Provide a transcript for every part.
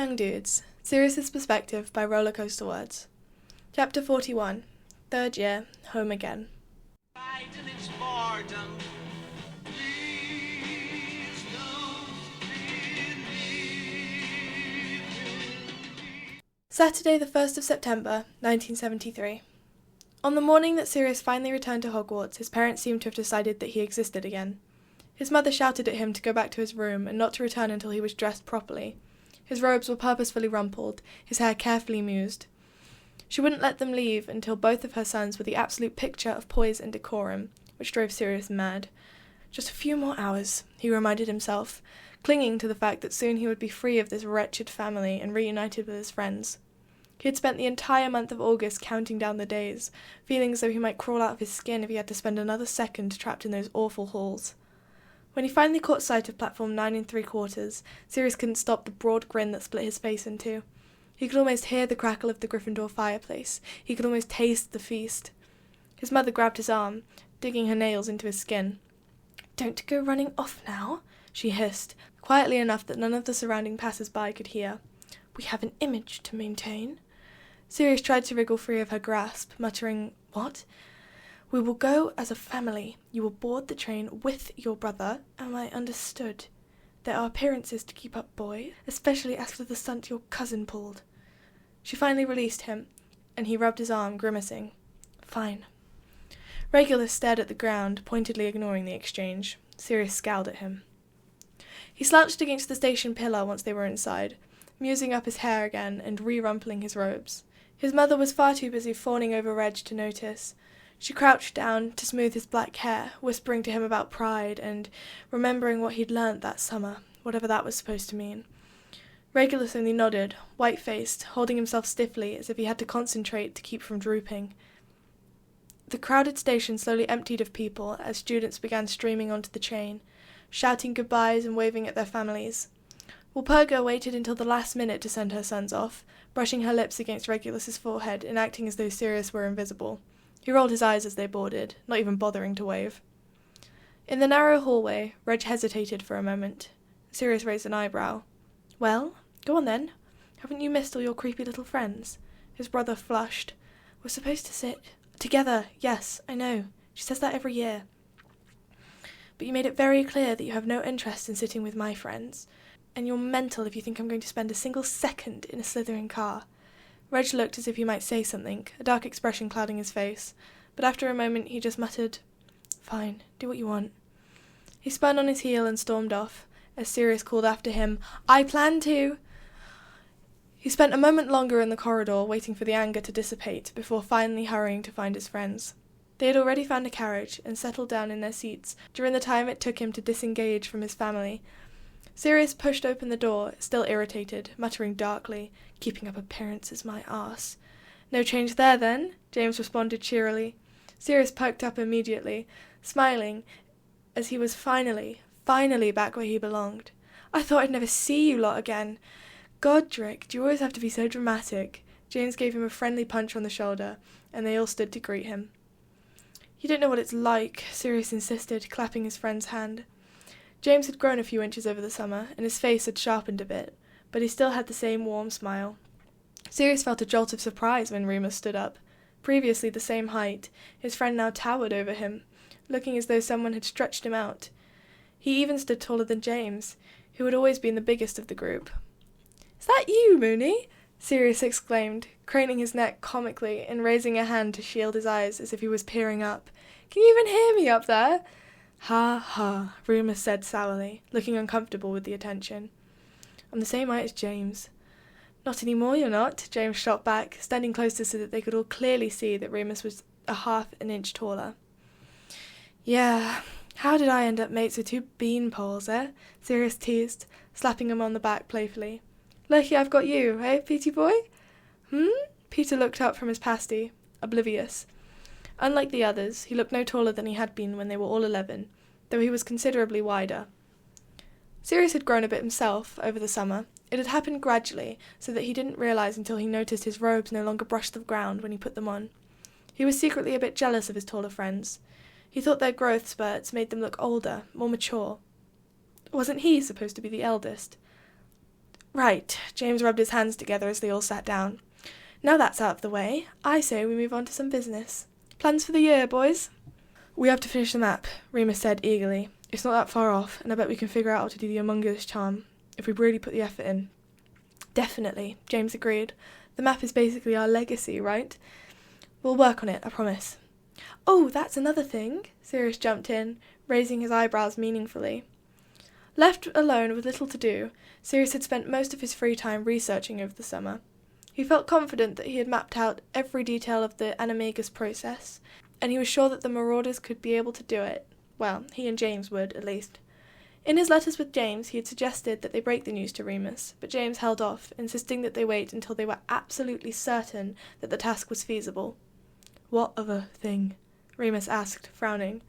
Young Dudes, Sirius's Perspective by Rollercoaster Words. Chapter 41, 3rd Year, Home Again. Saturday the 1st of September, 1973. On the morning that Sirius finally returned to Hogwarts, his parents seemed to have decided that he existed again. His mother shouted at him to go back to his room and not to return until he was dressed properly. His robes were purposefully rumpled, his hair carefully mused. She wouldn't let them leave until both of her sons were the absolute picture of poise and decorum, which drove Sirius mad. Just a few more hours, he reminded himself, clinging to the fact that soon he would be free of this wretched family and reunited with his friends. He had spent the entire month of August counting down the days, feeling as though he might crawl out of his skin if he had to spend another second trapped in those awful halls. When he finally caught sight of platform 9 3/4, Sirius couldn't stop the broad grin that split his face in two. He could almost hear the crackle of the Gryffindor fireplace. He could almost taste the feast. His mother grabbed his arm, digging her nails into his skin. "Don't go running off now," she hissed, quietly enough that none of the surrounding passers-by could hear. "We have an image to maintain." Sirius tried to wriggle free of her grasp, muttering, "What?" "We will go as a family. You will board the train with your brother. Am I understood? There are appearances to keep up, boy, especially after the stunt your cousin pulled." She finally released him, and he rubbed his arm, grimacing. "Fine." Regulus stared at the ground, pointedly ignoring the exchange. Sirius scowled at him. He slouched against the station pillar once they were inside, musing up his hair again and re-rumpling his robes. His mother was far too busy fawning over Reg to notice. She crouched down to smooth his black hair, whispering to him about pride and remembering what he'd learnt that summer, whatever that was supposed to mean. Regulus only nodded, white-faced, holding himself stiffly as if he had to concentrate to keep from drooping. The crowded station slowly emptied of people as students began streaming onto the train, shouting goodbyes and waving at their families. Walpurga waited until the last minute to send her sons off, brushing her lips against Regulus's forehead and acting as though Sirius were invisible. He rolled his eyes as they boarded, not even bothering to wave. In the narrow hallway, Reg hesitated for a moment. Sirius raised an eyebrow. "Well, go on then. Haven't you missed all your creepy little friends?" His brother flushed. "We're supposed to sit together, yes, I know. She says that every year. But you made it very clear that you have no interest in sitting with my friends. And you're mental if you think I'm going to spend a single second in a Slytherin car." Reg looked as if he might say something, a dark expression clouding his face, but after a moment he just muttered, "Fine, do what you want." He spun on his heel and stormed off, as Sirius called after him, "I plan to!" He spent a moment longer in the corridor waiting for the anger to dissipate before finally hurrying to find his friends. They had already found a carriage and settled down in their seats during the time it took him to disengage from his family. Sirius pushed open the door, still irritated, muttering darkly, "Keeping up appearances, my arse." "No change there, then?" James responded cheerily. Sirius perked up immediately, smiling, as he was finally back where he belonged. "I thought I'd never see you lot again." "Godric, do you always have to be so dramatic?" James gave him a friendly punch on the shoulder, and they all stood to greet him. "You don't know what it's like," Sirius insisted, clapping his friend's hand. James had grown a few inches over the summer, and his face had sharpened a bit, but he still had the same warm smile. Sirius felt a jolt of surprise when Remus stood up. Previously the same height, his friend now towered over him, looking as though someone had stretched him out. He even stood taller than James, who had always been the biggest of the group. "Is that you, Moony?" Sirius exclaimed, craning his neck comically and raising a hand to shield his eyes as if he was peering up. "Can you even hear me up there?" "Ha, ha," Remus said sourly, looking uncomfortable with the attention. "I'm the same height as James." "Not any more, you're not," James shot back, standing closer so that they could all clearly see that Remus was a half an inch taller. "Yeah, how did I end up mates with two beanpoles, eh?" Sirius teased, slapping him on the back playfully. "Lucky I've got you, eh, Petey boy?" Peter looked up from his pasty, oblivious. Unlike the others, he looked no taller than he had been when they were all 11, though he was considerably wider. Sirius had grown a bit himself over the summer. It had happened gradually, so that he didn't realise until he noticed his robes no longer brushed the ground when he put them on. He was secretly a bit jealous of his taller friends. He thought their growth spurts made them look older, more mature. Wasn't he supposed to be the eldest? Right, James rubbed his hands together as they all sat down. Now that's out of the way, I say we move on to some business. Plans for the year, boys? We have to finish the map, Remus said eagerly. It's not that far off, and I bet we can figure out how to do the Animagus charm, if we really put the effort in. Definitely, James agreed. The map is basically our legacy, right? We'll work on it, I promise. Oh, that's another thing, Sirius jumped in, raising his eyebrows meaningfully. Left alone with little to do, Sirius had spent most of his free time researching over the summer. He felt confident that he had mapped out every detail of the Animagus process, and he was sure that the marauders could be able to do it. Well, he and James would, at least. In his letters with James, he had suggested that they break the news to Remus, but James held off, insisting that they wait until they were absolutely certain that the task was feasible. What other thing? Remus asked, frowning.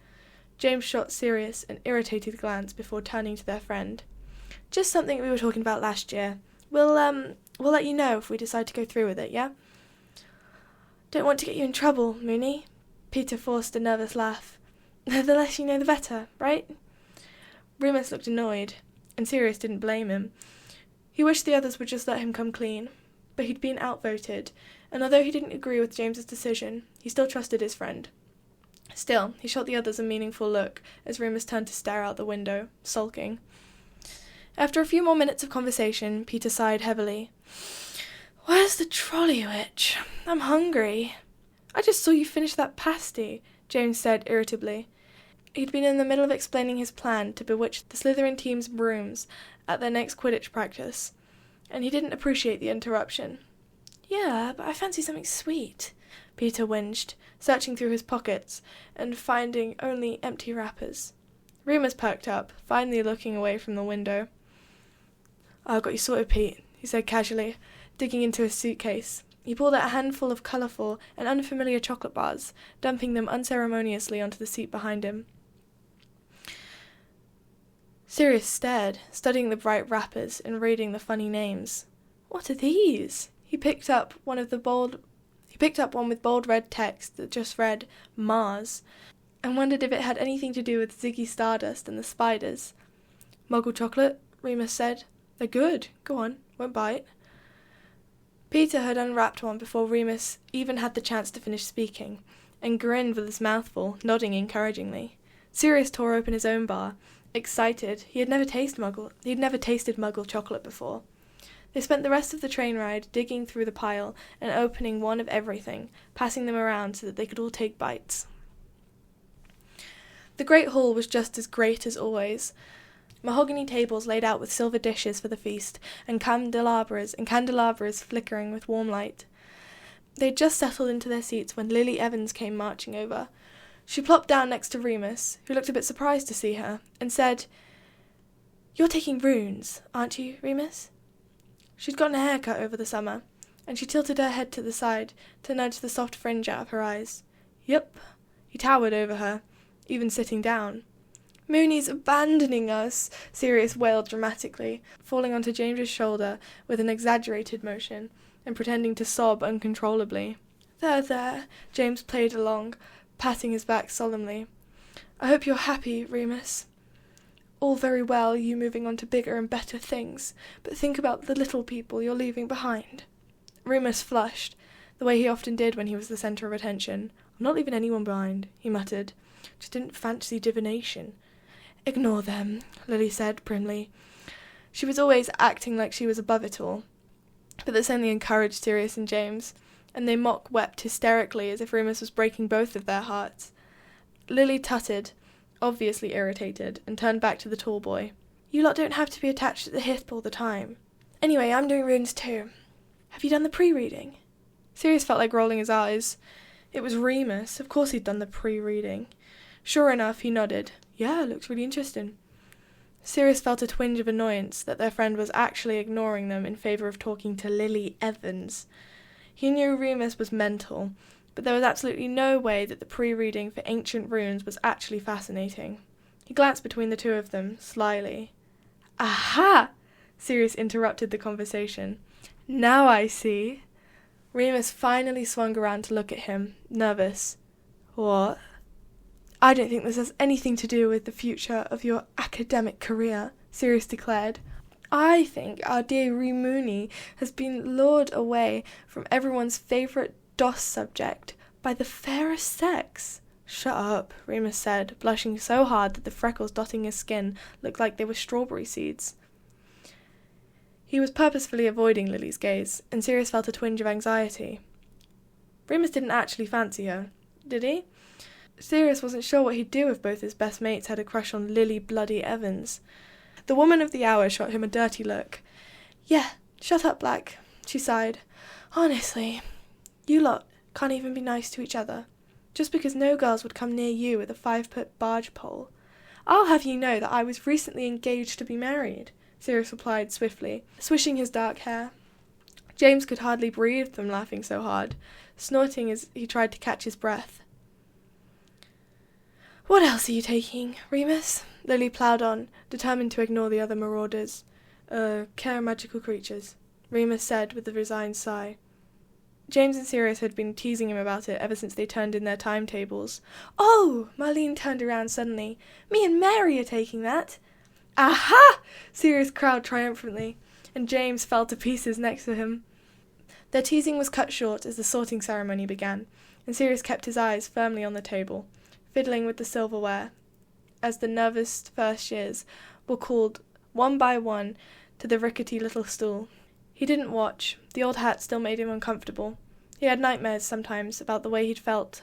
James shot Sirius an irritated glance before turning to their friend. Just something we were talking about last year. We'll let you know if we decide to go through with it, yeah? Don't want to get you in trouble, Moony. Peter forced a nervous laugh. The less you know the better, right? Remus looked annoyed, and Sirius didn't blame him. He wished the others would just let him come clean, but he'd been outvoted, and although he didn't agree with James's decision, he still trusted his friend. Still, he shot the others a meaningful look as Remus turned to stare out the window, sulking. After a few more minutes of conversation, Peter sighed heavily. Where's the trolley witch? I'm hungry. I just saw you finish that pasty, James said irritably. He'd been in the middle of explaining his plan to bewitch the Slytherin team's brooms at their next Quidditch practice, and he didn't appreciate the interruption. Yeah, but I fancy something sweet, Peter whinged, searching through his pockets and finding only empty wrappers. Remus perked up, finally looking away from the window. I've got you sorted, Pete, he said casually, digging into his suitcase. He pulled out a handful of colourful and unfamiliar chocolate bars, dumping them unceremoniously onto the seat behind him. Sirius stared, studying the bright wrappers and reading the funny names. What are these? He picked up one with bold red text that just read Mars, and wondered if it had anything to do with Ziggy Stardust and the spiders. Muggle chocolate, Remus said. They're good. Go on, won't bite. Peter had unwrapped one before Remus even had the chance to finish speaking, and grinned with his mouth full, nodding encouragingly. Sirius tore open his own bar, excited. He had never tasted Muggle chocolate before. They spent the rest of the train ride digging through the pile and opening one of everything, passing them around so that they could all take bites. The great hall was just as great as always. Mahogany tables laid out with silver dishes for the feast, and candelabras flickering with warm light. They had just settled into their seats when Lily Evans came marching over. She plopped down next to Remus, who looked a bit surprised to see her, and said, You're taking runes, aren't you, Remus? She'd gotten a haircut over the summer, and she tilted her head to the side to nudge the soft fringe out of her eyes. Yep. He towered over her, even sitting down. Moony's abandoning us, Sirius wailed dramatically, falling onto James's shoulder with an exaggerated motion, and pretending to sob uncontrollably. There, James played along, patting his back solemnly. I hope you're happy, Remus. All very well, you moving on to bigger and better things, but think about the little people you're leaving behind. Remus flushed, the way he often did when he was the centre of attention. I'm not leaving anyone behind, he muttered. Just didn't fancy divination. Ignore them, Lily said primly. She was always acting like she was above it all, but this only encouraged Sirius and James, and they mock-wept hysterically as if Remus was breaking both of their hearts. Lily tutted, obviously irritated, and turned back to the tall boy. You lot don't have to be attached at the hip all the time. Anyway, I'm doing runes too. Have you done the pre-reading? Sirius felt like rolling his eyes. It was Remus. Of course he'd done the pre-reading. Sure enough, he nodded. Yeah, looks really interesting. Sirius felt a twinge of annoyance that their friend was actually ignoring them in favour of talking to Lily Evans. He knew Remus was mental, but there was absolutely no way that the pre-reading for ancient runes was actually fascinating. He glanced between the two of them, slyly. Aha! Sirius interrupted the conversation. Now I see. Remus finally swung around to look at him, nervous. What? I don't think this has anything to do with the future of your academic career, Sirius declared. I think our dear Remus has been lured away from everyone's favourite DOS subject by the fairest sex. Shut up, Remus said, blushing so hard that the freckles dotting his skin looked like they were strawberry seeds. He was purposefully avoiding Lily's gaze, and Sirius felt a twinge of anxiety. Remus didn't actually fancy her, did he? Sirius wasn't sure what he'd do if both his best mates had a crush on Lily Bloody Evans. The woman of the hour shot him a dirty look. Yeah, shut up, Black, she sighed. Honestly, you lot can't even be nice to each other, just because no girls would come near you with a 5-foot barge pole. I'll have you know that I was recently engaged to be married, Sirius replied swiftly, swishing his dark hair. James could hardly breathe from laughing so hard, snorting as he tried to catch his breath. What else are you taking, Remus? Lily ploughed on, determined to ignore the other marauders. Care magical creatures, Remus said with a resigned sigh. James and Sirius had been teasing him about it ever since they turned in their timetables. Oh! Marlene turned around suddenly. Me and Mary are taking that. Aha! Sirius crowed triumphantly, and James fell to pieces next to him. Their teasing was cut short as the sorting ceremony began, and Sirius kept his eyes firmly on the table, fiddling with the silverware, as the nervous first years were called one by one to the rickety little stool. He didn't watch. The old hat still made him uncomfortable. He had nightmares sometimes about the way it felt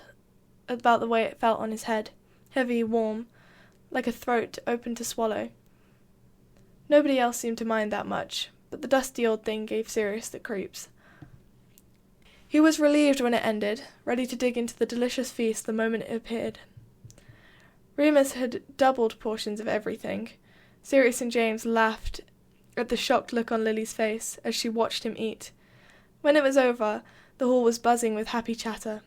on his head, heavy, warm, like a throat open to swallow. Nobody else seemed to mind that much, but the dusty old thing gave Sirius the creeps. He was relieved when it ended, ready to dig into the delicious feast the moment it appeared. Remus had doubled portions of everything. Sirius and James laughed at the shocked look on Lily's face as she watched him eat. When it was over, the hall was buzzing with happy chatter,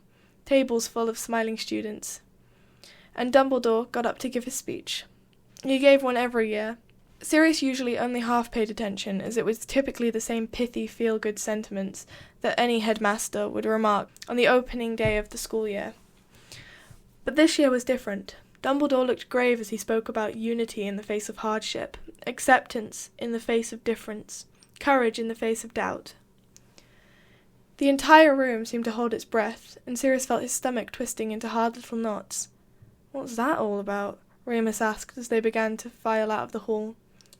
tables full of smiling students. And Dumbledore got up to give his speech. He gave one every year. Sirius usually only half paid attention, as it was typically the same pithy, feel-good sentiments that any headmaster would remark on the opening day of the school year. But this year was different. Dumbledore looked grave as he spoke about unity in the face of hardship, acceptance in the face of difference, courage in the face of doubt. The entire room seemed to hold its breath, and Sirius felt his stomach twisting into hard little knots. What's that all about? Remus asked as they began to file out of the hall.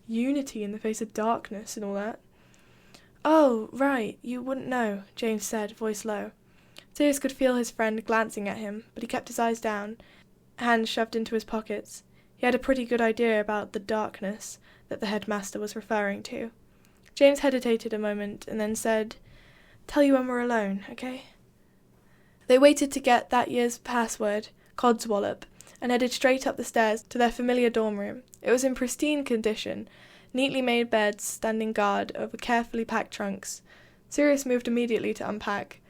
Unity in the face of darkness and all that. Oh, right, you wouldn't know, James said, voice low. Sirius could feel his friend glancing at him, but he kept his eyes down, hands shoved into his pockets. He had a pretty good idea about the darkness that the headmaster was referring to. James hesitated a moment and then said, Tell you when we're alone, okay? They waited to get that year's password, Codswallop, and headed straight up the stairs to their familiar dorm room. It was in pristine condition, neatly made beds standing guard over carefully packed trunks. Sirius moved immediately to unpack,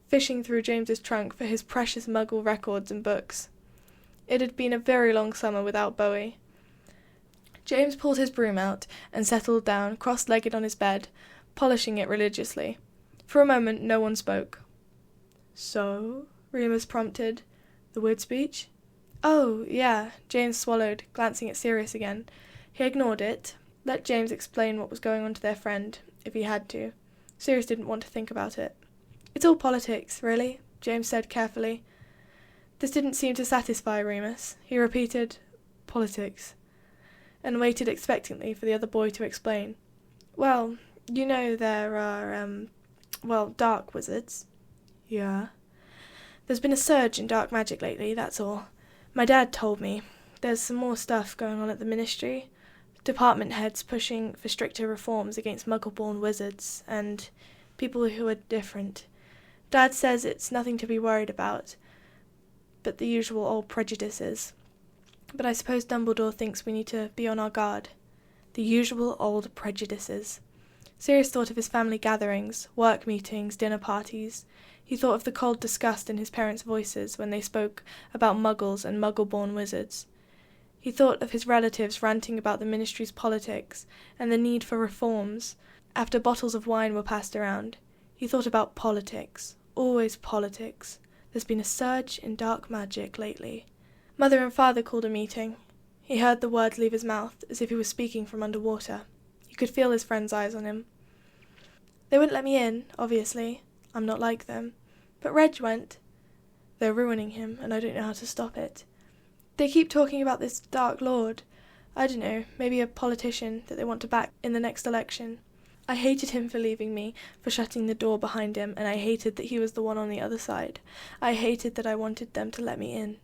fishing through James's trunk for his precious Muggle records and books. It had been a very long summer without Bowie. James pulled his broom out and settled down, cross-legged on his bed, polishing it religiously. For a moment no one spoke. So? Remus prompted. The weird speech? Oh, yeah, James swallowed, glancing at Sirius again. He ignored it, let James explain what was going on to their friend, if he had to. Sirius didn't want to think about it. It's all politics, really, James said carefully. This didn't seem to satisfy Remus. He repeated, politics, and waited expectantly for the other boy to explain. Well, you know there are, dark wizards. Yeah. There's been a surge in dark magic lately, that's all. My dad told me. There's some more stuff going on at the ministry. Department heads pushing for stricter reforms against Muggle-born wizards, and people who are different. Dad says it's nothing to be worried about, but the usual old prejudices. But I suppose Dumbledore thinks we need to be on our guard. The usual old prejudices. Sirius thought of his family gatherings, work meetings, dinner parties. He thought of the cold disgust in his parents' voices when they spoke about Muggles and Muggle-born wizards. He thought of his relatives ranting about the ministry's politics and the need for reforms after bottles of wine were passed around. He thought about politics. Always politics. There's been a surge in dark magic lately. Mother and Father called a meeting. He heard the words leave his mouth as if he was speaking from underwater. He could feel his friend's eyes on him. They wouldn't let me in, obviously. I'm not like them. But Reg went. They're ruining him, and I don't know how to stop it. They keep talking about this Dark Lord. I don't know, maybe a politician that they want to back in the next election. I hated him for leaving me, for shutting the door behind him, and I hated that he was the one on the other side. I hated that I wanted them to let me in.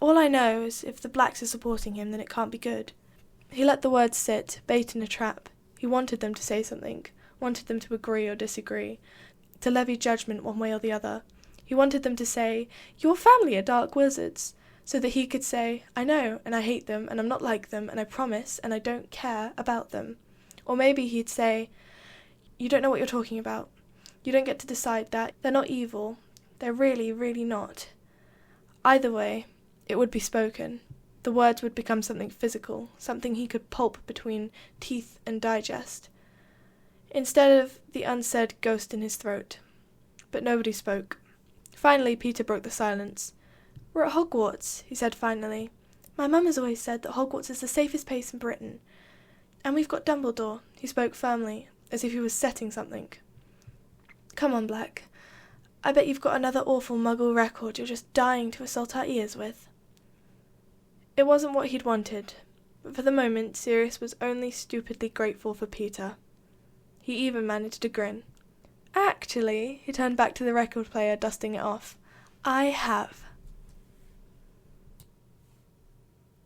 All I know is if the blacks are supporting him, then it can't be good. He let the words sit, bait in a trap. He wanted them to say something, wanted them to agree or disagree, to levy judgment one way or the other. He wanted them to say, "Your family are dark wizards," so that he could say, "I know, and I hate them, and I'm not like them, and I promise, and I don't care about them." Or maybe he'd say, "You don't know what you're talking about. You don't get to decide that. They're not evil. They're really, really not." Either way, it would be spoken. The words would become something physical, something he could pulp between teeth and digest, instead of the unsaid ghost in his throat. But nobody spoke. Finally, Peter broke the silence. "We're at Hogwarts," he said finally. "My mum has always said that Hogwarts is the safest place in Britain. And we've got Dumbledore." He spoke firmly, as if he was setting something. "Come on, Black. I bet you've got another awful Muggle record you're just dying to assault our ears with." It wasn't what he'd wanted, but for the moment Sirius was only stupidly grateful for Peter. He even managed to grin. "Actually," he turned back to the record player, dusting it off, "I have."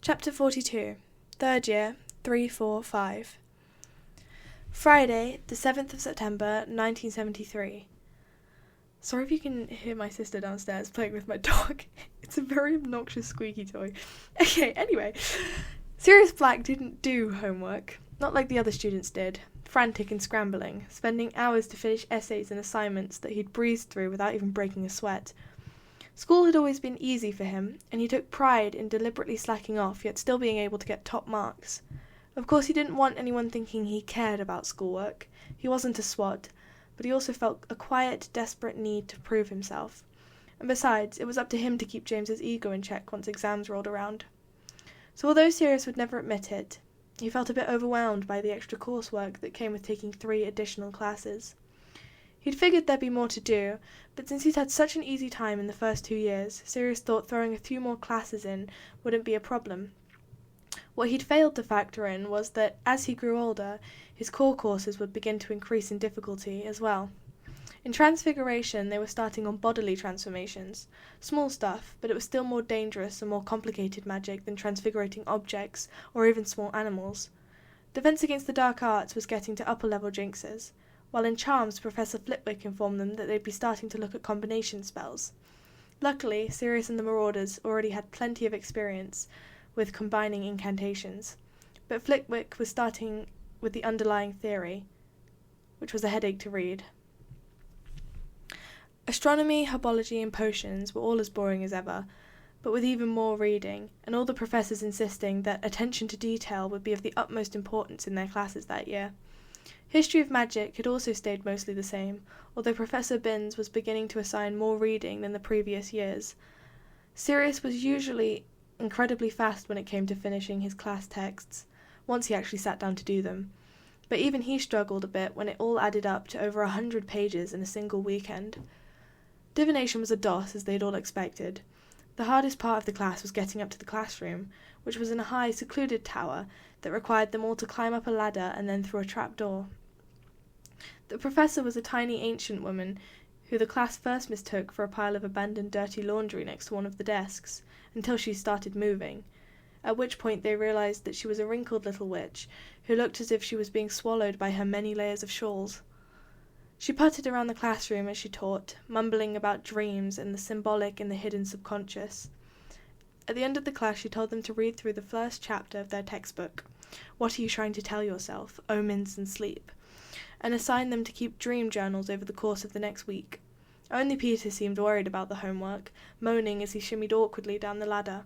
Chapter 42. 3rd Year, 345. Friday, the 7th of September, 1973. Sorry if you can hear my sister downstairs playing with my dog. It's a very obnoxious squeaky toy. Okay, anyway. Sirius Black didn't do homework, not like the other students did, frantic and scrambling, spending hours to finish essays and assignments that he'd breezed through without even breaking a sweat. School had always been easy for him, and he took pride in deliberately slacking off, yet still being able to get top marks. Of course, he didn't want anyone thinking he cared about schoolwork. He wasn't a swot, but he also felt a quiet, desperate need to prove himself. And besides, it was up to him to keep James's ego in check once exams rolled around. So although Sirius would never admit it, he felt a bit overwhelmed by the extra coursework that came with taking 3 additional classes. He'd figured there'd be more to do, but since he'd had such an easy time in the first 2 years, Sirius thought throwing a few more classes in wouldn't be a problem. What he'd failed to factor in was that, as he grew older, his core courses would begin to increase in difficulty as well. In Transfiguration, they were starting on bodily transformations. Small stuff, but it was still more dangerous and more complicated magic than transfigurating objects or even small animals. Defense against the dark arts was getting to upper-level jinxes, while in Charms, Professor Flitwick informed them that they'd be starting to look at combination spells. Luckily, Sirius and the Marauders already had plenty of experience with combining incantations, but Flitwick was starting with the underlying theory, which was a headache to read. Astronomy, herbology, and potions were all as boring as ever, but with even more reading, and all the professors insisting that attention to detail would be of the utmost importance in their classes that year. History of magic had also stayed mostly the same, although Professor Binns was beginning to assign more reading than the previous years. Sirius was usually incredibly fast when it came to finishing his class texts, once he actually sat down to do them, but even he struggled a bit when it all added up to over 100 pages in a single weekend. Divination was a DOS, as they'd all expected. The hardest part of the class was getting up to the classroom, which was in a high, secluded tower that required them all to climb up a ladder and then through a trapdoor. The professor was a tiny ancient woman who the class first mistook for a pile of abandoned dirty laundry next to one of the desks, until she started moving, at which point they realized that she was a wrinkled little witch who looked as if she was being swallowed by her many layers of shawls. She puttered around the classroom as she taught, mumbling about dreams and the symbolic and the hidden subconscious. At the end of the class, she told them to read through the first chapter of their textbook, What Are You Trying to Tell Yourself? Omens and Sleep, and assigned them to keep dream journals over the course of the next week. Only Peter seemed worried about the homework, moaning as he shimmied awkwardly down the ladder.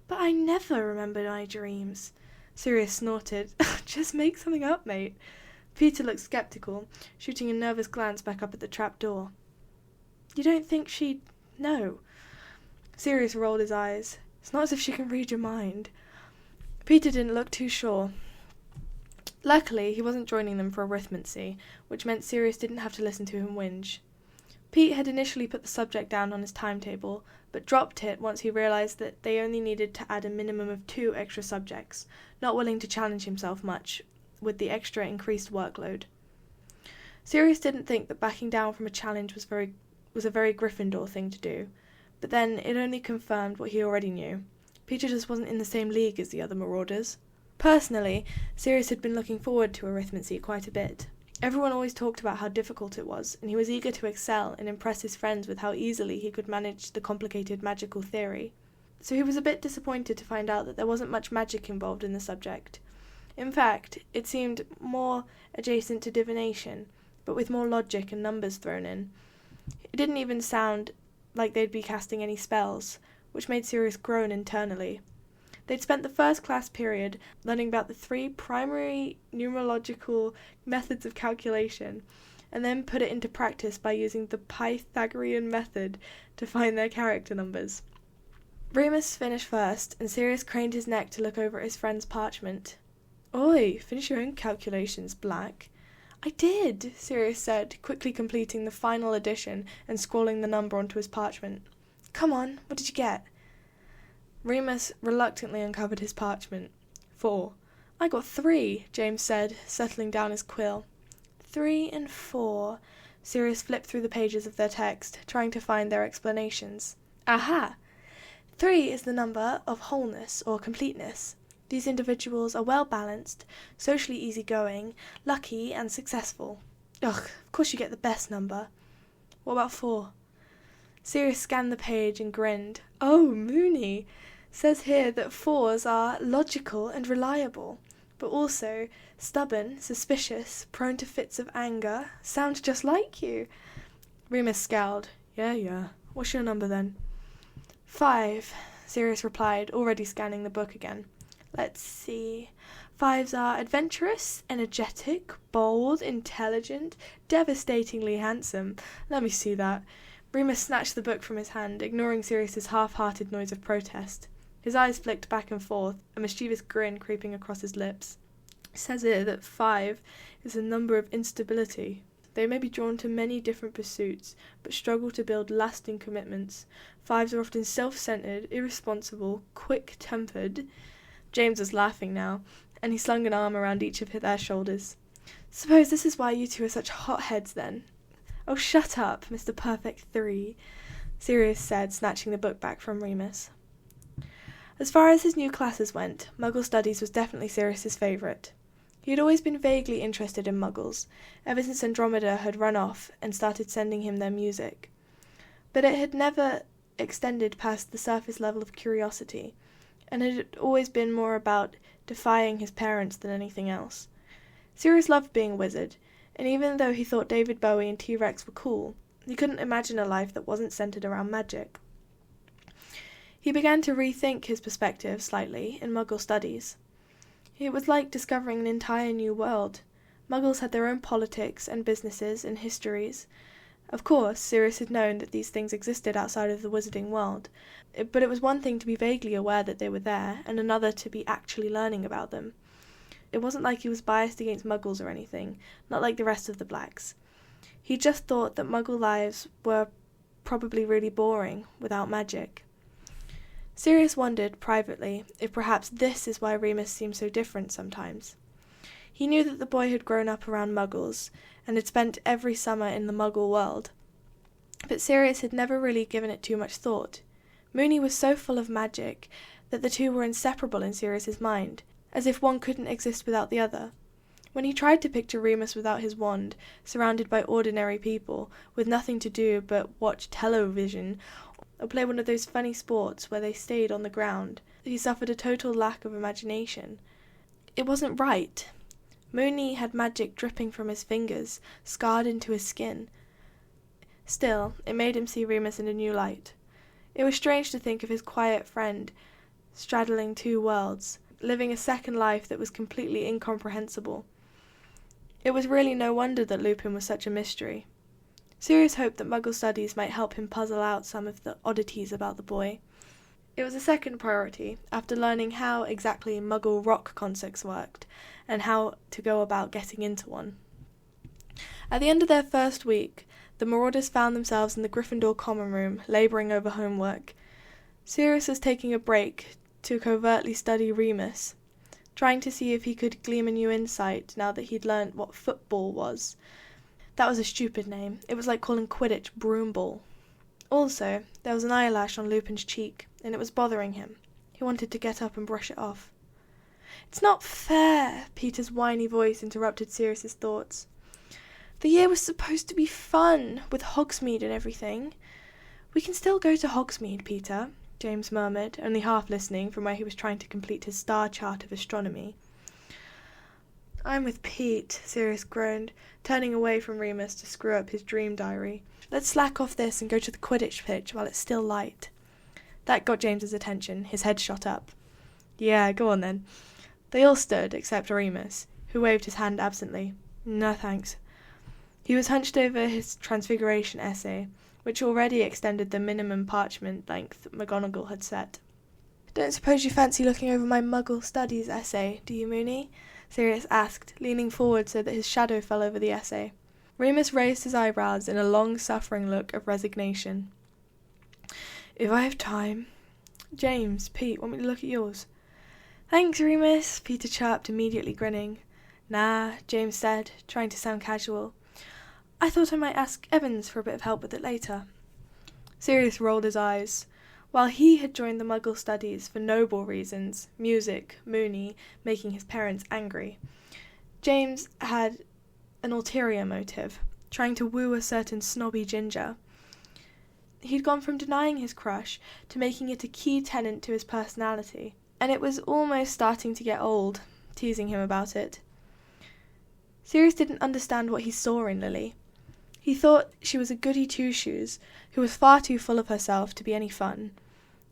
"But I never remember my dreams." Sirius snorted. "Just make something up, mate." Peter looked sceptical, shooting a nervous glance back up at the trap door. "You don't think she'd know?" Sirius rolled his eyes. "It's not as if she can read your mind." Peter didn't look too sure. Luckily, he wasn't joining them for Arithmancy, which meant Sirius didn't have to listen to him whinge. Pete had initially put the subject down on his timetable, but dropped it once he realised that they only needed to add a minimum of 2 extra subjects, not willing to challenge himself much with the extra increased workload. Sirius didn't think that backing down from a challenge was a very Gryffindor thing to do, but then it only confirmed what he already knew. Peter just wasn't in the same league as the other marauders. Personally, Sirius had been looking forward to Arithmancy quite a bit. Everyone always talked about how difficult it was, and he was eager to excel and impress his friends with how easily he could manage the complicated magical theory. So he was a bit disappointed to find out that there wasn't much magic involved in the subject. In fact, it seemed more adjacent to divination, but with more logic and numbers thrown in. It didn't even sound like they'd be casting any spells, which made Sirius groan internally. They'd spent the first class period learning about the 3 primary numerological methods of calculation, and then put it into practice by using the Pythagorean method to find their character numbers. Remus finished first, and Sirius craned his neck to look over at his friend's parchment. "Oi, finish your own calculations, Black." "I did," Sirius said, quickly completing the final addition and scrawling the number onto his parchment. "Come on, what did you get?" Remus reluctantly uncovered his parchment. 4. "I got 3, James said, settling down his quill. 3 and 4. Sirius flipped through the pages of their text, trying to find their explanations. Aha! 3 is the number of wholeness or completeness. These individuals are well-balanced, socially easygoing, lucky and successful. Ugh, of course you get the best number. What about 4? Sirius scanned the page and grinned. Oh, Moony! Says here that 4s are logical and reliable, but also stubborn, suspicious, prone to fits of anger. Sounds just like you. Remus scowled. Yeah. What's your number then? 5, Sirius replied, already scanning the book again. Let's see. 5s are adventurous, energetic, bold, intelligent, devastatingly handsome. Let me see that. Remus snatched the book from his hand, ignoring Sirius's half-hearted noise of protest. His eyes flicked back and forth, a mischievous grin creeping across his lips. It says here that 5 is a number of instability. They may be drawn to many different pursuits, but struggle to build lasting commitments. 5s are often self-centered, irresponsible, quick-tempered. James was laughing now, and he slung an arm around each of their shoulders. Suppose this is why you 2 are such hotheads, then. Oh, shut up, Mr. Perfect 3, Sirius said, snatching the book back from Remus. As far as his new classes went, Muggle studies was definitely Sirius's favourite. He had always been vaguely interested in Muggles, ever since Andromeda had run off and started sending him their music. But it had never extended past the surface level of curiosity, and it had always been more about defying his parents than anything else. Sirius loved being a wizard, and even though he thought David Bowie and T-Rex were cool, he couldn't imagine a life that wasn't centered around magic. He began to rethink his perspective slightly in Muggle studies. It was like discovering an entire new world. Muggles had their own politics and businesses and histories. Of course, Sirius had known that these things existed outside of the wizarding world, but it was one thing to be vaguely aware that they were there, and another to be actually learning about them. It wasn't like he was biased against Muggles or anything, not like the rest of the Blacks. He just thought that Muggle lives were probably really boring without magic. Sirius wondered, privately, if perhaps this is why Remus seemed so different sometimes. He knew that the boy had grown up around Muggles, and had spent every summer in the Muggle world, but Sirius had never really given it too much thought. Moony was so full of magic that the 2 were inseparable in Sirius's mind, as if one couldn't exist without the other. When he tried to picture Remus without his wand, surrounded by ordinary people, with nothing to do but watch television, or play one of those funny sports where they stayed on the ground, he suffered a total lack of imagination. It wasn't right. Moony had magic dripping from his fingers, scarred into his skin. Still, it made him see Remus in a new light. It was strange to think of his quiet friend straddling 2 worlds, living a second life that was completely incomprehensible. It was really no wonder that Lupin was such a mystery. Sirius hoped that Muggle studies might help him puzzle out some of the oddities about the boy. It was a second priority after learning how exactly Muggle rock concerts worked and how to go about getting into one. At the end of their first week, the marauders found themselves in the Gryffindor common room, labouring over homework. Sirius was taking a break to covertly study Remus, trying to see if he could glean a new insight now that he'd learnt what football was. That was a stupid name. It was like calling quidditch broomball. Also, there was an eyelash on Lupin's cheek, and it was bothering him. He wanted to get up and brush it off. "It's not fair," Peter's whiny voice interrupted Sirius's thoughts. "The year was supposed to be fun, with Hogsmeade and everything." "We can still go to Hogsmeade, Peter," James murmured, only half listening from where he was trying to complete his star chart of astronomy. "I'm with Pete," Sirius groaned, turning away from Remus to screw up his dream diary. "Let's slack off this and go to the Quidditch pitch while it's still light." That got James's attention. His head shot up. "Yeah, go on then." They all stood, except Remus, who waved his hand absently. "No, thanks." He was hunched over his Transfiguration essay, which already extended the minimum parchment length McGonagall had set. "Don't suppose you fancy looking over my Muggle Studies essay, do you, Moony?" Sirius asked, leaning forward so that his shadow fell over the essay. Remus raised his eyebrows in a long-suffering look of resignation. "If I have time." "James, Pete, want me to look at yours?" "Thanks, Remus," Peter chirped, immediately grinning. "Nah," James said, trying to sound casual. "I thought I might ask Evans for a bit of help with it later." Sirius rolled his eyes. While he had joined the Muggle studies for noble reasons, music, Moony, making his parents angry, James had an ulterior motive, trying to woo a certain snobby ginger. He'd gone from denying his crush to making it a key tenet to his personality, and it was almost starting to get old, teasing him about it. Sirius didn't understand what he saw in Lily. He thought she was a goody two-shoes who was far too full of herself to be any fun,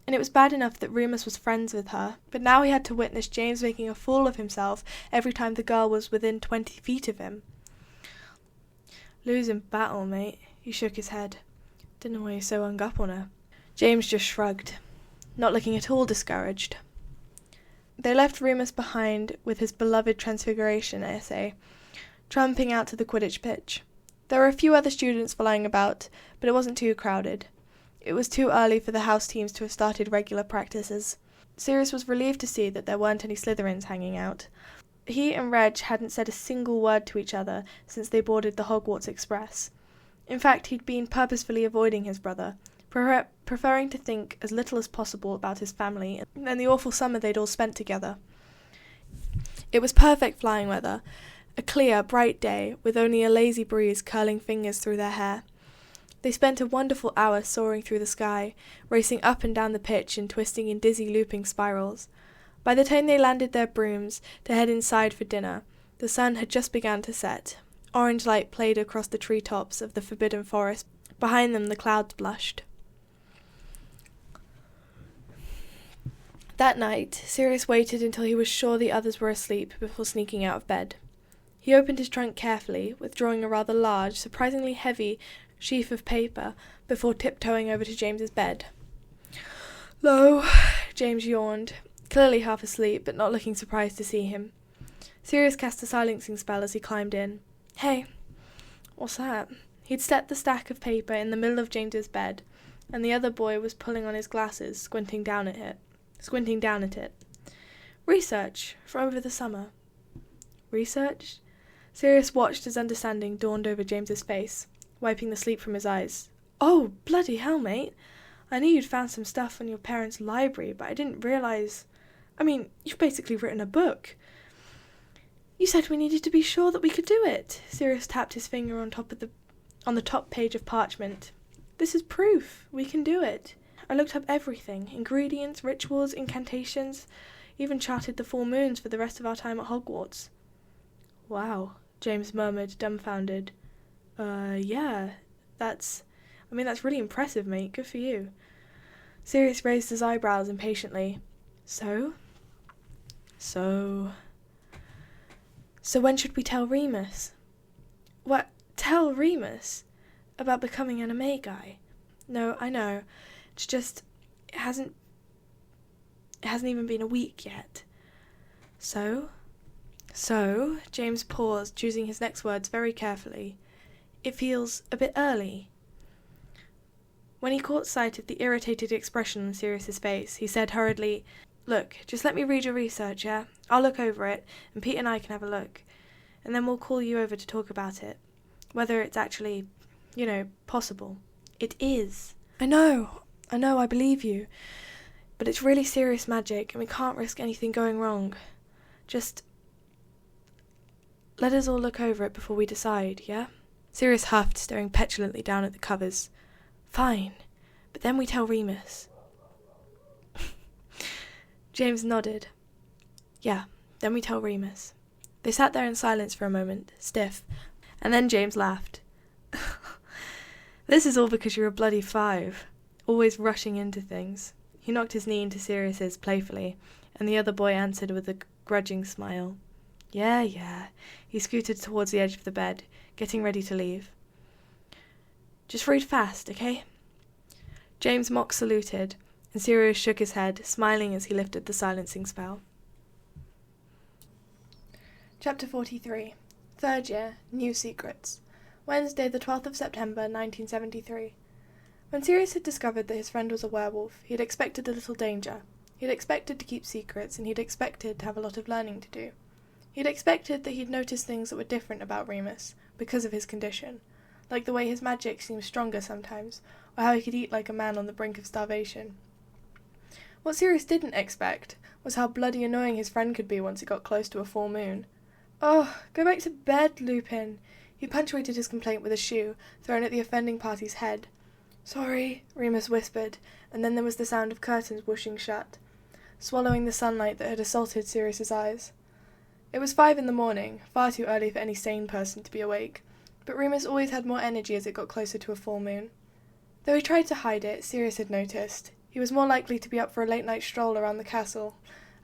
and it was bad enough that Remus was friends with her, but now he had to witness James making a fool of himself every time the girl was within 20 feet of him. "Losing battle, mate," he shook his head. "Didn't know why you're so hung up on her." James just shrugged, not looking at all discouraged. They left Remus behind with his beloved Transfiguration essay, tramping out to the Quidditch pitch. There were a few other students flying about, but it wasn't too crowded. It was too early for the house teams to have started regular practices. Sirius was relieved to see that there weren't any Slytherins hanging out. He and Reg hadn't said a single word to each other since they boarded the Hogwarts Express. In fact, he'd been purposefully avoiding his brother, preferring to think as little as possible about his family and the awful summer they'd all spent together. It was perfect flying weather, a clear, bright day, with only a lazy breeze curling fingers through their hair. They spent a wonderful hour soaring through the sky, racing up and down the pitch and twisting in dizzy looping spirals. By the time they landed their brooms to head inside for dinner, the sun had just begun to set. Orange light played across the treetops of the Forbidden Forest. Behind them the clouds blushed. That night, Sirius waited until he was sure the others were asleep before sneaking out of bed. He opened his trunk carefully, withdrawing a rather large, surprisingly heavy sheaf of paper before tiptoeing over to James's bed. "Lo," James yawned, clearly half asleep, but not looking surprised to see him. Sirius cast a silencing spell as he climbed in. "Hey." "What's that?" He'd set the stack of paper in the middle of James's bed, and the other boy was pulling on his glasses, squinting down at it. "Research, from over the summer." "Research?" Sirius watched as understanding dawned over James's face, wiping the sleep from his eyes. "Oh, bloody hell, mate. I knew you'd found some stuff in your parents' library, but I didn't realise... I mean, you've basically written a book." "You said we needed to be sure that we could do it." Sirius tapped his finger on the top page of parchment. "This is proof. We can do it. I looked up everything. Ingredients, rituals, incantations, even charted the full moons for the rest of our time at Hogwarts." "Wow," James murmured, dumbfounded. Yeah, that's really impressive, mate. Good for you." Sirius raised his eyebrows impatiently. So when should we tell Remus?" "What, tell Remus? About becoming an MA guy?" "No, I know. It's just, it hasn't It hasn't even been a week yet. So, James paused, choosing his next words very carefully. It feels a bit early. When he caught sight of the irritated expression on Sirius's face, he said hurriedly, "Look, just let me read your research, yeah? I'll look over it, and Pete and I can have a look. And then we'll call you over to talk about it. Whether it's actually, possible." "It is." I know, I believe you. But it's really serious magic, and we can't risk anything going wrong. Just let us all look over it before we decide, yeah?" Sirius huffed, staring petulantly down at the covers. "Fine, but then we tell Remus." James nodded. "Yeah, then we tell Remus." They sat there in silence for a moment, stiff, and then James laughed. "This is all because you're a bloody 5, always rushing into things." He knocked his knee into Sirius's playfully, and the other boy answered with a grudging smile. Yeah. He scooted towards the edge of the bed, getting ready to leave. "Just read fast, okay?" James mock saluted, and Sirius shook his head, smiling as he lifted the silencing spell. Chapter 43. 3rd Year, New Secrets. Wednesday, the 12th of September, 1973. When Sirius had discovered that his friend was a werewolf, he had expected a little danger. He had expected to keep secrets, and he had expected to have a lot of learning to do. He had expected that he'd notice things that were different about Remus, because of his condition, like the way his magic seemed stronger sometimes, or how he could eat like a man on the brink of starvation. What Sirius didn't expect was how bloody annoying his friend could be once it got close to a full moon. "Oh, go back to bed, Lupin." He punctuated his complaint with a shoe, thrown at the offending party's head. "Sorry," Remus whispered, and then there was the sound of curtains whooshing shut, swallowing the sunlight that had assaulted Sirius's eyes. It was 5 a.m, far too early for any sane person to be awake, but Remus always had more energy as it got closer to a full moon. Though he tried to hide it, Sirius had noticed. He was more likely to be up for a late-night stroll around the castle,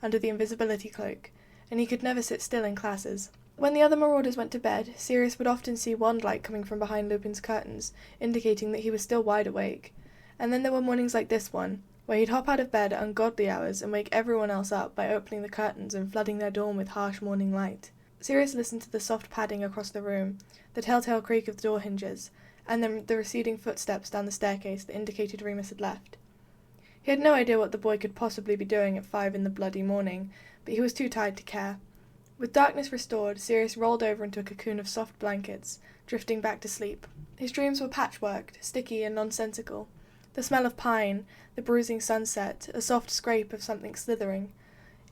under the invisibility cloak, and he could never sit still in classes. When the other marauders went to bed, Sirius would often see wand light coming from behind Lupin's curtains, indicating that he was still wide awake. And then there were mornings like this one, where he'd hop out of bed at ungodly hours and wake everyone else up by opening the curtains and flooding their dorm with harsh morning light. Sirius listened to the soft padding across the room, the telltale creak of the door hinges, and then the receding footsteps down the staircase that indicated Remus had left. He had no idea what the boy could possibly be doing at 5 in the bloody morning, but he was too tired to care. With darkness restored, Sirius rolled over into a cocoon of soft blankets, drifting back to sleep. His dreams were patchworked, sticky and nonsensical. The smell of pine, the bruising sunset, a soft scrape of something slithering.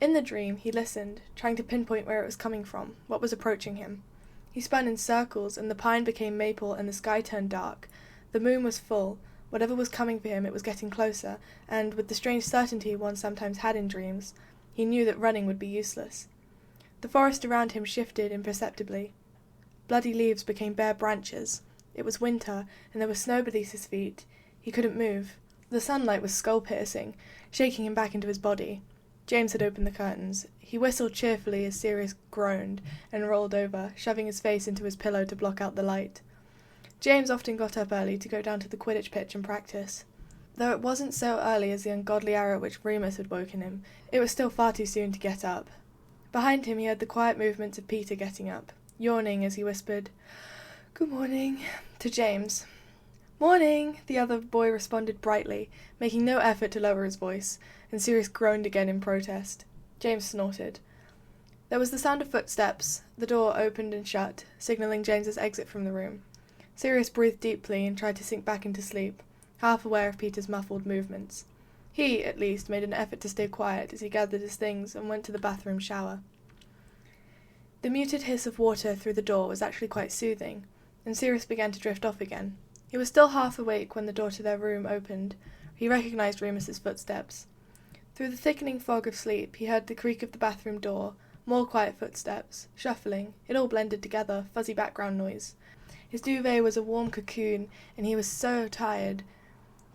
In the dream, he listened, trying to pinpoint where it was coming from, what was approaching him. He spun in circles, and the pine became maple and the sky turned dark. The moon was full. Whatever was coming for him, it was getting closer, and, with the strange certainty one sometimes had in dreams, he knew that running would be useless. The forest around him shifted imperceptibly. Bloody leaves became bare branches. It was winter, and there was snow beneath his feet. He couldn't move. The sunlight was skull-piercing, shaking him back into his body. James had opened the curtains. He whistled cheerfully as Sirius groaned and rolled over, shoving his face into his pillow to block out the light. James often got up early to go down to the quidditch pitch and practice. Though it wasn't so early as the ungodly hour at which Remus had woken him, it was still far too soon to get up. Behind him he heard the quiet movements of Peter getting up, yawning as he whispered, "Good morning," to James. "Morning," the other boy responded brightly, making no effort to lower his voice, and Sirius groaned again in protest. James snorted. There was the sound of footsteps. The door opened and shut, signalling James's exit from the room. Sirius breathed deeply and tried to sink back into sleep, half aware of Peter's muffled movements. He, at least, made an effort to stay quiet as he gathered his things and went to the bathroom shower. The muted hiss of water through the door was actually quite soothing, and Sirius began to drift off again. He was still half awake when the door to their room opened. He recognized Remus's footsteps. Through the thickening fog of sleep, he heard the creak of the bathroom door, more quiet footsteps, shuffling, it all blended together, fuzzy background noise. His duvet was a warm cocoon, and he was so tired.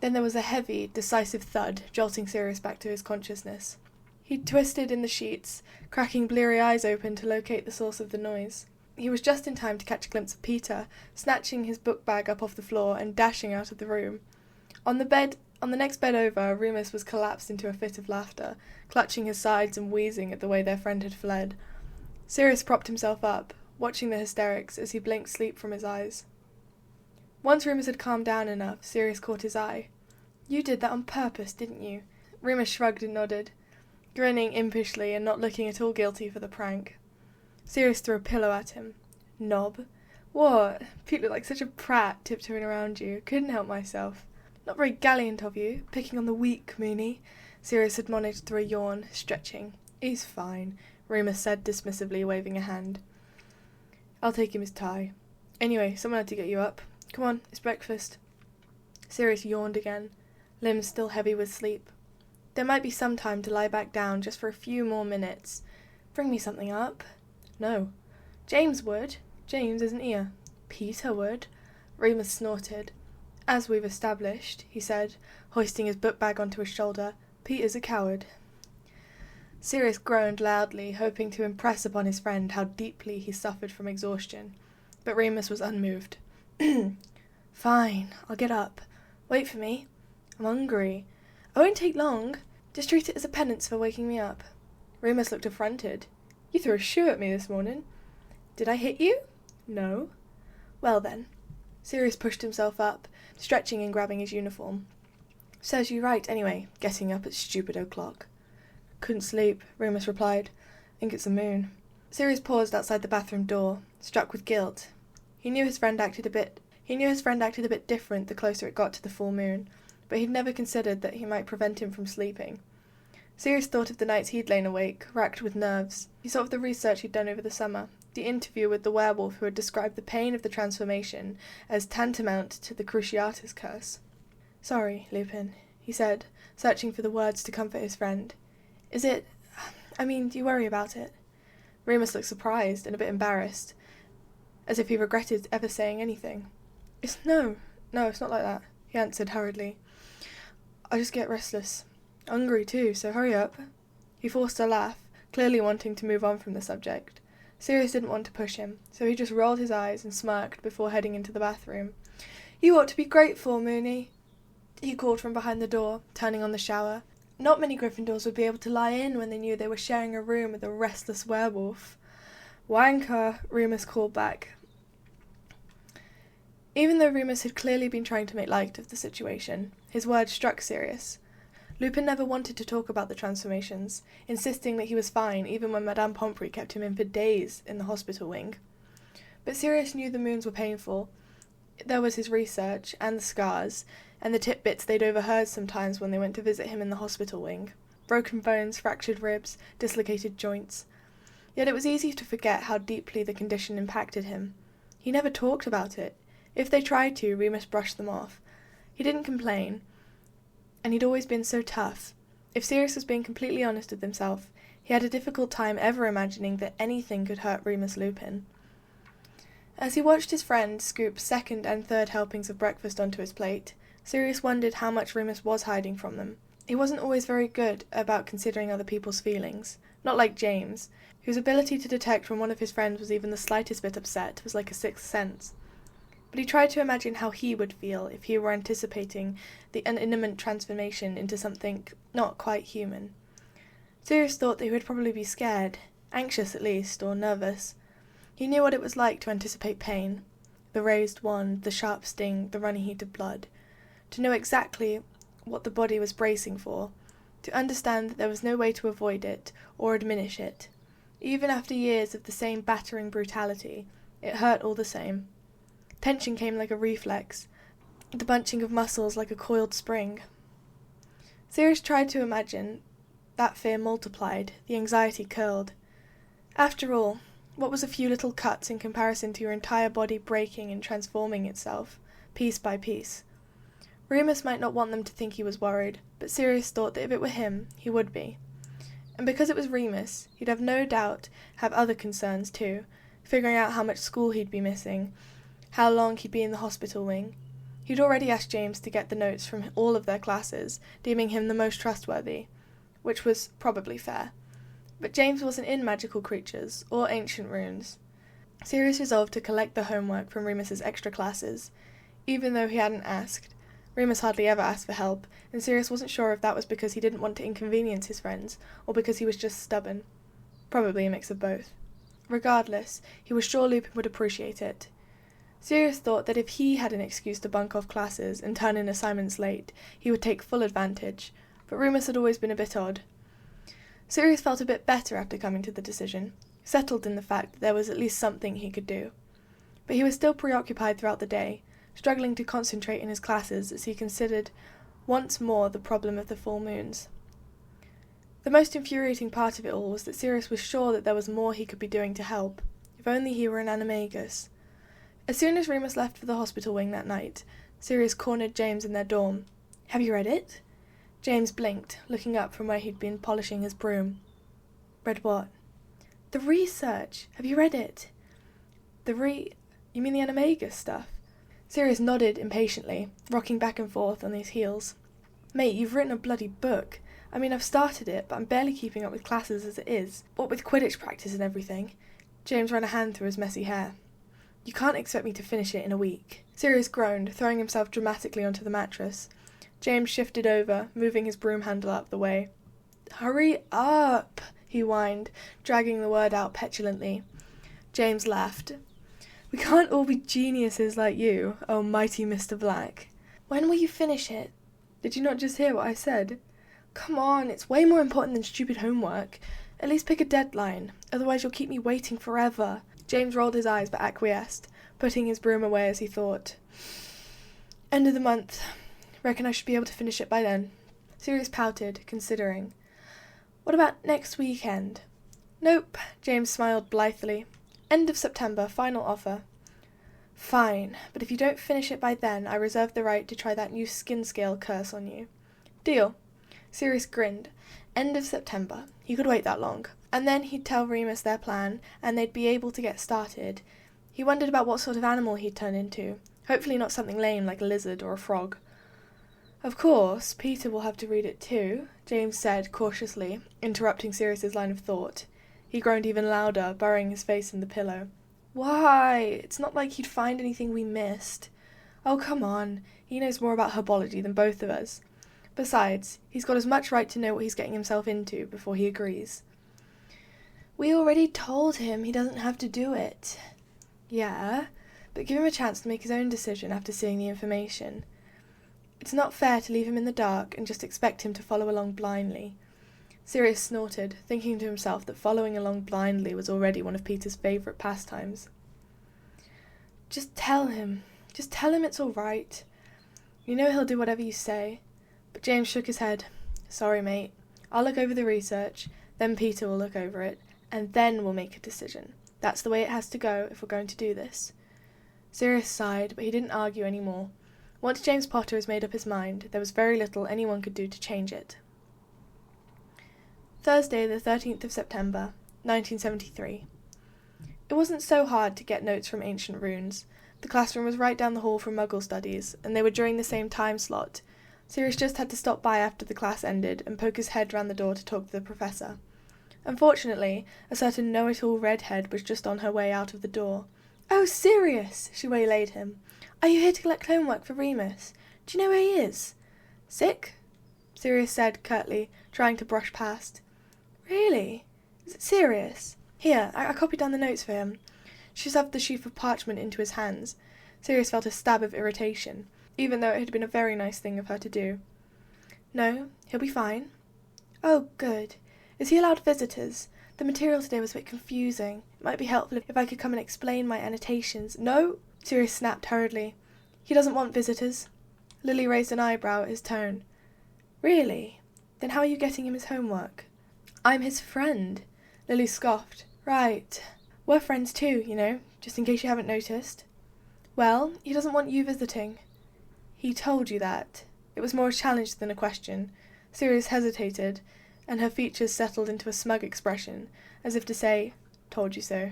Then there was a heavy, decisive thud, jolting Sirius back to his consciousness. He twisted in the sheets, cracking bleary eyes open to locate the source of the noise. He was just in time to catch a glimpse of Peter, snatching his book bag up off the floor and dashing out of the room. On the bed On the next bed over, Remus was collapsed into a fit of laughter, clutching his sides and wheezing at the way their friend had fled. Sirius propped himself up, watching the hysterics as he blinked sleep from his eyes. Once Remus had calmed down enough, Sirius caught his eye. "You did that on purpose, didn't you?" Remus shrugged and nodded, grinning impishly and not looking at all guilty for the prank. Sirius threw a pillow at him. "Knob. What? Pete looked like such a prat tiptoeing around you. Couldn't help myself." "Not very gallant of you, picking on the weak, Moony," Sirius admonished through a yawn, stretching. "He's fine," Remus said dismissively, waving a hand. "I'll take him his tie. Anyway, someone had to get you up. Come on, it's breakfast." Sirius yawned again, limbs still heavy with sleep. There might be some time to lie back down just for a few more minutes. "Bring me something up." "No." "James would." "James isn't here." "Peter would." Remus snorted. "As we've established," he said, hoisting his book bag onto his shoulder, "Peter's a coward." Sirius groaned loudly, hoping to impress upon his friend how deeply he suffered from exhaustion, but Remus was unmoved. "Fine, I'll get up. Wait for me. I'm hungry. I won't take long. Just treat it as a penance for waking me up." Remus looked affronted. "You threw a shoe at me this morning." "Did I hit you?" "No." "Well then." Sirius pushed himself up, stretching and grabbing his uniform. "Serves you right, anyway, getting up at stupid o'clock." "Couldn't sleep," Remus replied. "Think it's the moon." Sirius paused outside the bathroom door, struck with guilt. He knew his friend acted a bit different the closer it got to the full moon, but he'd never considered that he might prevent him from sleeping. Sirius thought of the nights he'd lain awake, racked with nerves. He thought of the research he'd done over the summer, the interview with the werewolf who had described the pain of the transformation as tantamount to the Cruciatus curse. "Sorry, Lupin," he said, searching for the words to comfort his friend. Do you worry about it?" Remus looked surprised and a bit embarrassed, as if he regretted ever saying anything. No, it's not like that," he answered hurriedly. "I just get restless. Hungry too, so hurry up." He forced a laugh, clearly wanting to move on from the subject. Sirius didn't want to push him, so he just rolled his eyes and smirked before heading into the bathroom. "You ought to be grateful, Moony," he called from behind the door, turning on the shower. Not many Gryffindors would be able to lie in when they knew they were sharing a room with a restless werewolf. "Wanker," Remus called back. Even though Remus had clearly been trying to make light of the situation, his words struck Sirius. Lupin never wanted to talk about the transformations, insisting that he was fine even when Madame Pomfrey kept him in for days in the hospital wing. But Sirius knew the moons were painful. There was his research, and the scars, and the tidbits they'd overheard sometimes when they went to visit him in the hospital wing. Broken bones, fractured ribs, dislocated joints. Yet it was easy to forget how deeply the condition impacted him. He never talked about it. If they tried to, Remus brushed them off. He didn't complain, and he'd always been so tough. If Sirius was being completely honest with himself, he had a difficult time ever imagining that anything could hurt Remus Lupin. As he watched his friend scoop second and third helpings of breakfast onto his plate, Sirius wondered how much Remus was hiding from them. He wasn't always very good about considering other people's feelings, not like James, whose ability to detect when one of his friends was even the slightest bit upset was like a sixth sense. But he tried to imagine how he would feel if he were anticipating an imminent transformation into something not quite human. Sirius thought that he would probably be scared, anxious at least, or nervous. He knew what it was like to anticipate pain, the raised wand, the sharp sting, the runny heat of blood, to know exactly what the body was bracing for, to understand that there was no way to avoid it or diminish it. Even after years of the same battering brutality, it hurt all the same. Tension came like a reflex, the bunching of muscles like a coiled spring. Sirius tried to imagine that fear multiplied, the anxiety curled. After all, what was a few little cuts in comparison to your entire body breaking and transforming itself, piece by piece? Remus might not want them to think he was worried, but Sirius thought that if it were him, he would be. And because it was Remus, he'd have no doubt have other concerns too, figuring out how much school he'd be missing, how long he'd be in the hospital wing. He'd already asked James to get the notes from all of their classes, deeming him the most trustworthy, which was probably fair. But James wasn't in magical creatures, or ancient runes. Sirius resolved to collect the homework from Remus's extra classes, even though he hadn't asked, Remus hardly ever asked for help, and Sirius wasn't sure if that was because he didn't want to inconvenience his friends, or because he was just stubborn. Probably a mix of both. Regardless, he was sure Lupin would appreciate it. Sirius thought that if he had an excuse to bunk off classes and turn in assignments late, he would take full advantage, but Remus had always been a bit odd. Sirius felt a bit better after coming to the decision, settled in the fact that there was at least something he could do. But he was still preoccupied throughout the day, struggling to concentrate in his classes as he considered once more the problem of the full moons. The most infuriating part of it all was that Sirius was sure that there was more he could be doing to help, if only he were an Animagus. As soon as Remus left for the hospital wing that night, Sirius cornered James in their dorm. "Have you read it?" James blinked, looking up from where he'd been polishing his broom. "Read what?" "The research. Have you read it?" You mean the Animagus stuff?" Sirius nodded impatiently, rocking back and forth on his heels. "Mate, you've written a bloody book. I mean, I've started it, but I'm barely keeping up with classes as it is. What with quidditch practice and everything." James ran a hand through his messy hair. "You can't expect me to finish it in a week." Sirius groaned, throwing himself dramatically onto the mattress. James shifted over, moving his broom handle out of the way. "Hurry up," he whined, dragging the word out petulantly. James laughed. "We can't all be geniuses like you, oh mighty Mr. Black." "When will you finish it?" "Did you not just hear what I said?" "Come on, it's way more important than stupid homework. At least pick a deadline, otherwise you'll keep me waiting forever." James rolled his eyes but acquiesced, putting his broom away as he thought. "End of the month. Reckon I should be able to finish it by then." Sirius pouted, considering. "What about next weekend?" "Nope," James smiled blithely. "End of September, final offer." "Fine, but if you don't finish it by then, I reserve the right to try that new skin scale curse on you." "Deal." Sirius grinned. End of September. He could wait that long. And then he'd tell Remus their plan, and they'd be able to get started. He wondered about what sort of animal he'd turn into. Hopefully not something lame like a lizard or a frog. "Of course, Peter will have to read it too," James said cautiously, interrupting Sirius's line of thought. He groaned even louder, burying his face in the pillow. "Why? It's not like he'd find anything we missed." "Oh, come on. He knows more about herbology than both of us. Besides, he's got as much right to know what he's getting himself into before he agrees." "We already told him he doesn't have to do it." "Yeah, but give him a chance to make his own decision after seeing the information. It's not fair to leave him in the dark and just expect him to follow along blindly." Sirius snorted, thinking to himself that following along blindly was already one of Peter's favourite pastimes. Just tell him it's all right. You know he'll do whatever you say." But James shook his head. "Sorry, mate. I'll look over the research, then Peter will look over it, and then we'll make a decision. That's the way it has to go if we're going to do this." Sirius sighed, but he didn't argue any more. Once James Potter has made up his mind, there was very little anyone could do to change it. Thursday, the 13th of September, 1973. It wasn't so hard to get notes from ancient runes. The classroom was right down the hall from Muggle studies, and they were during the same time slot. Sirius just had to stop by after the class ended and poke his head round the door to talk to the professor. Unfortunately, a certain know-it-all redhead was just on her way out of the door. "Oh, Sirius!" she waylaid him. "Are you here to collect homework for Remus? Do you know where he is?" "Sick?" Sirius said curtly, trying to brush past. "Really? Is it serious? Here, I copied down the notes for him." She shoved the sheaf of parchment into his hands. Sirius felt a stab of irritation, even though it had been a very nice thing of her to do. "No, he'll be fine." "Oh, good. Is he allowed visitors? The material today was a bit confusing. It might be helpful if I could come and explain my annotations." "No," Sirius snapped hurriedly. "He doesn't want visitors." Lily raised an eyebrow at his tone. "Really? Then how are you getting him his homework?" "I'm his friend." Lily scoffed. "Right. We're friends too, you know, just in case you haven't noticed." "Well, he doesn't want you visiting." "He told you that?" It was more a challenge than a question. Sirius hesitated, and her features settled into a smug expression, as if to say, "Told you so."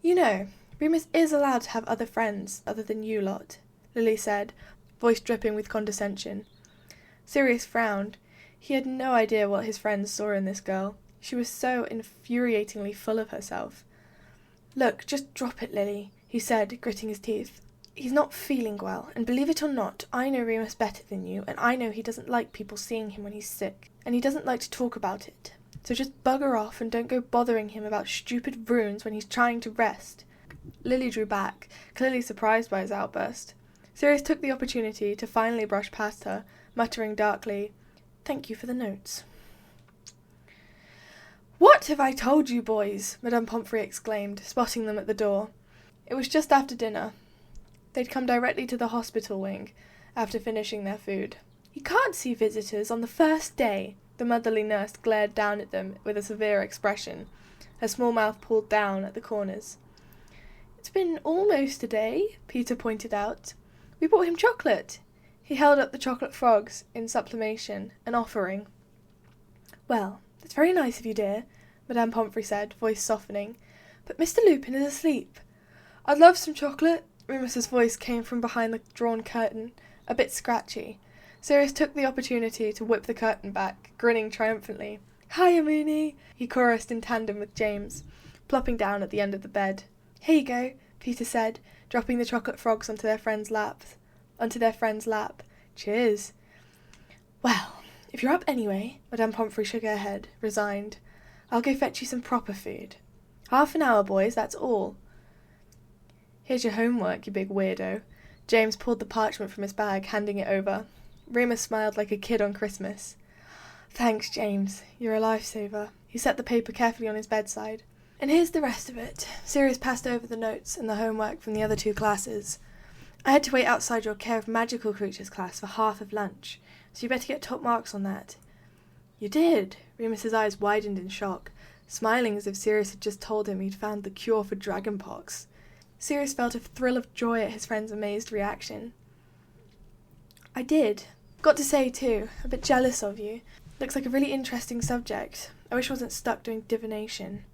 "You know, Remus is allowed to have other friends other than you lot," Lily said, voice dripping with condescension. Sirius frowned. He had no idea what his friends saw in this girl. She was so infuriatingly full of herself. "Look, just drop it, Lily," he said, gritting his teeth. He's not feeling well, and believe it or not, I know Remus better than you, and I know he doesn't like people seeing him when he's sick, and he doesn't like to talk about it. So just bugger off and don't go bothering him about stupid runes when he's trying to rest." Lily drew back, clearly surprised by his outburst. Sirius took the opportunity to finally brush past her, muttering darkly, "Thank you for the notes." "What have I told you, boys?" Madame Pomfrey exclaimed, spotting them at the door. It was just after dinner. They'd come directly to the hospital wing after finishing their food. "You can't see visitors on the first day." The motherly nurse glared down at them with a severe expression, her small mouth pulled down at the corners. "It's been almost a day," Peter pointed out. "We brought him chocolate." He held up the chocolate frogs in supplimation, an offering. "Well, that's very nice of you, dear," Madame Pomfrey said, voice softening. "But Mr. Lupin is asleep." "I'd love some chocolate." Remus's voice came from behind the drawn curtain, a bit scratchy. Sirius took the opportunity to whip the curtain back, grinning triumphantly. "Hiya, Moony," he chorused in tandem with James, plopping down at the end of the bed. "Here you go," Peter said, dropping the chocolate frogs onto their friend's lap. "Cheers." "Well, if you're up anyway," Madame Pomfrey shook her head, resigned. "I'll go fetch you some proper food. 1/2 an hour, boys, that's all." "Here's your homework, you big weirdo." James pulled the parchment from his bag, handing it over. Remus smiled like a kid on Christmas. "Thanks, James. You're a lifesaver." He set the paper carefully on his bedside. "And here's the rest of it." Sirius passed over the notes and the homework from the other 2 classes. "I had to wait outside your Care of Magical Creatures class for half of lunch, so you better get top marks on that." "You did?" Remus's eyes widened in shock, smiling as if Sirius had just told him he'd found the cure for dragonpox. Sirius felt a thrill of joy at his friend's amazed reaction. "I did. Got to say, too, a bit jealous of you. Looks like a really interesting subject. I wish I wasn't stuck doing divination."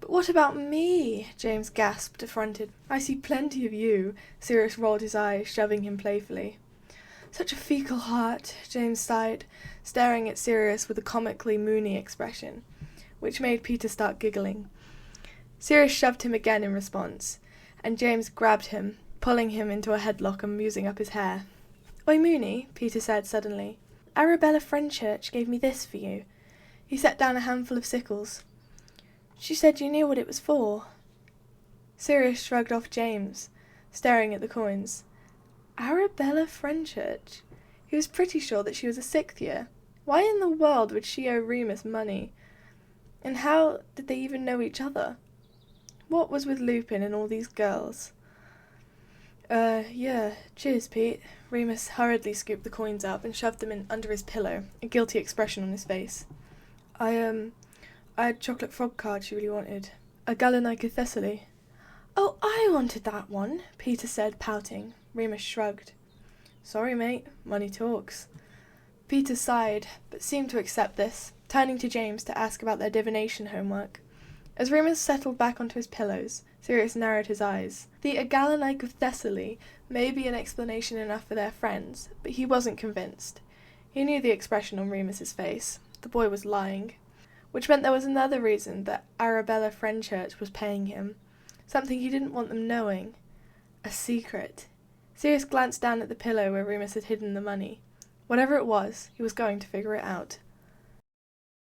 "But what about me?" James gasped, affronted. "I see plenty of you." Sirius rolled his eyes, shoving him playfully. "Such a fecal heart," James sighed, staring at Sirius with a comically moony expression, which made Peter start giggling. Sirius shoved him again in response, and James grabbed him, pulling him into a headlock and musing up his hair. "Oi, Moony," Peter said suddenly. "Arabella Fenchurch gave me this for you." He set down a handful of sickles. "She said you knew what it was for." Sirius shrugged off James, staring at the coins. Arabella Fenchurch? He was pretty sure that she was a 6th year. Why in the world would she owe Remus money? And how did they even know each other? What was with Lupin and all these girls? Yeah, cheers, Pete." Remus hurriedly scooped the coins up and shoved them in under his pillow, a guilty expression on his face. I had chocolate frog cards you really wanted. A Gallinica Thessaly." "Oh, I wanted that one," Peter said, pouting. Remus shrugged. "Sorry, mate. Money talks." Peter sighed, but seemed to accept this, turning to James to ask about their divination homework. As Remus settled back onto his pillows, Sirius narrowed his eyes. The Agallanite of Thessaly may be an explanation enough for their friends, but he wasn't convinced. He knew the expression on Remus's face. The boy was lying. Which meant there was another reason that Arabella Fenchurch was paying him. Something he didn't want them knowing. A secret. Sirius glanced down at the pillow where Remus had hidden the money. Whatever it was, he was going to figure it out.